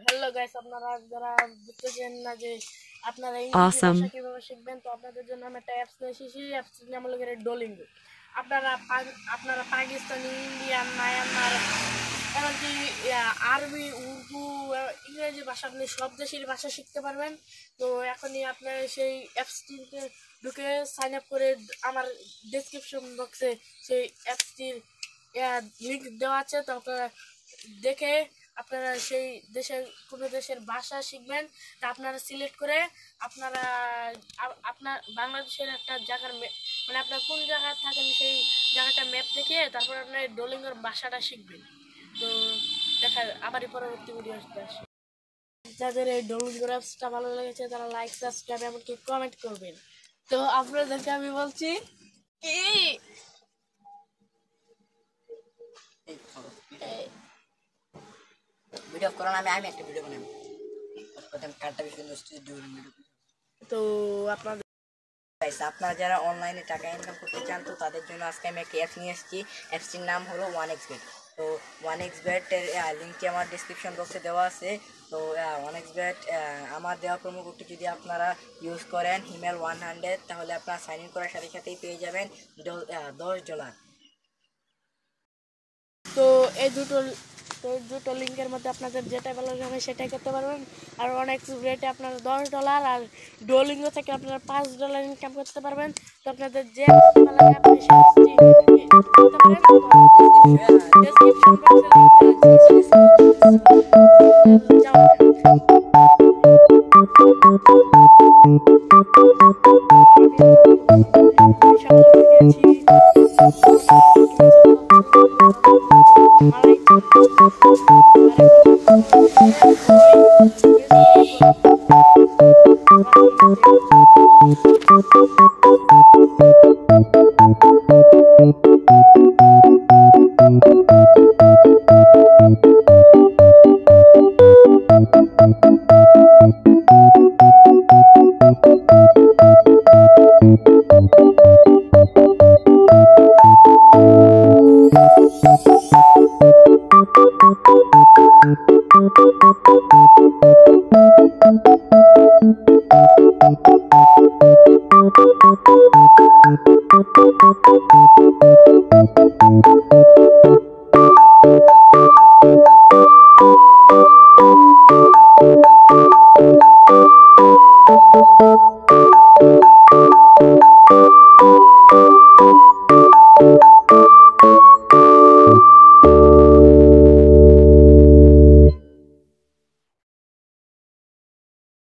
Hello guys, আপনারা যারা বুঝতেছেন না যে আপনারা ইংরেজি Awesome. ভাষা কিভাবে শিখবেন, তো আপনাদের জন্য আমি একটা অ্যাপস নিয়ে এসেছি। অ্যাপসটির নাম হলো ডোলিঙ্গো। আপনারা আপনারা পাকিস্তানি, ইন্ডিয়ান, মায়ানমার, এমনকি আরবি, উর্দু, ইংরেজি ভাষা, আপনি সব দেশের ভাষা শিখতে পারবেন। তো এখনই আপনার সেই অ্যাপসটিতে ঢুকে সাইন আপ করে আমার ডেসক্রিপশন বক্সে সেই অ্যাপসটির লিঙ্ক দেওয়া আছে। তো আপনারা দেখে আপনারা সেই দেশের কোনো দেশের ভাষা শিখবেন। তা আপনারা সিলেক্ট করে আপনারা আপনার বাংলাদেশের একটা জায়গার মানে আপনার কোন জায়গায় থাকেন সেই জায়গাটা ম্যাপ দেখিয়ে তারপর আপনার ডোলিঙ্গোর ভাষাটা শিখবেন। তো আবারই পরবর্তী ভিডিও আসবে। যাদের এই ডোলিঙ্গো অ্যাপসটা ভালো লেগেছে তারা লাইক, সাবস্ক্রাইব এমনকি কমেন্ট করবেন। তো আপনাদেরকে আমি বলছি ভিডিও করো না, আমি একটা ভিডিও বানাবো। কার্ডটা বেশি তো আপনাদের আপনারা যারা অনলাইনে টাকা ইনকাম করতে চান তো তাদের জন্য আজকে আমি একটা অ্যাপস নিয়ে এসেছি। অ্যাপসটির নাম হলো 1xbet। তো 1xbet এর লিঙ্কটি আমার ডিসক্রিপশন বক্সে দেওয়া আছে। তো 1xbet আমার দেওয়া প্রোমো কোডটি যদি আপনারা ইউজ করেন হিমেল 100, তাহলে আপনারা সাইন ইন করার সাথে সাথেই পেয়ে যাবেন $10। তো এই দুটো লিঙ্কের মধ্যে আপনাদের যেটা ভালো লাগে সেটাই করতে পারবেন। আর অনেক রেটে আপনারা $10 আর ডুওলিঙ্গো থেকে আপনারা $5 ইনকাম করতে পারবেন। তো আপনাদের যে ভালো লাগে আপনি করতে পারেন। ডেসক্রিপশন বক্সে লিংক দেওয়া আছে।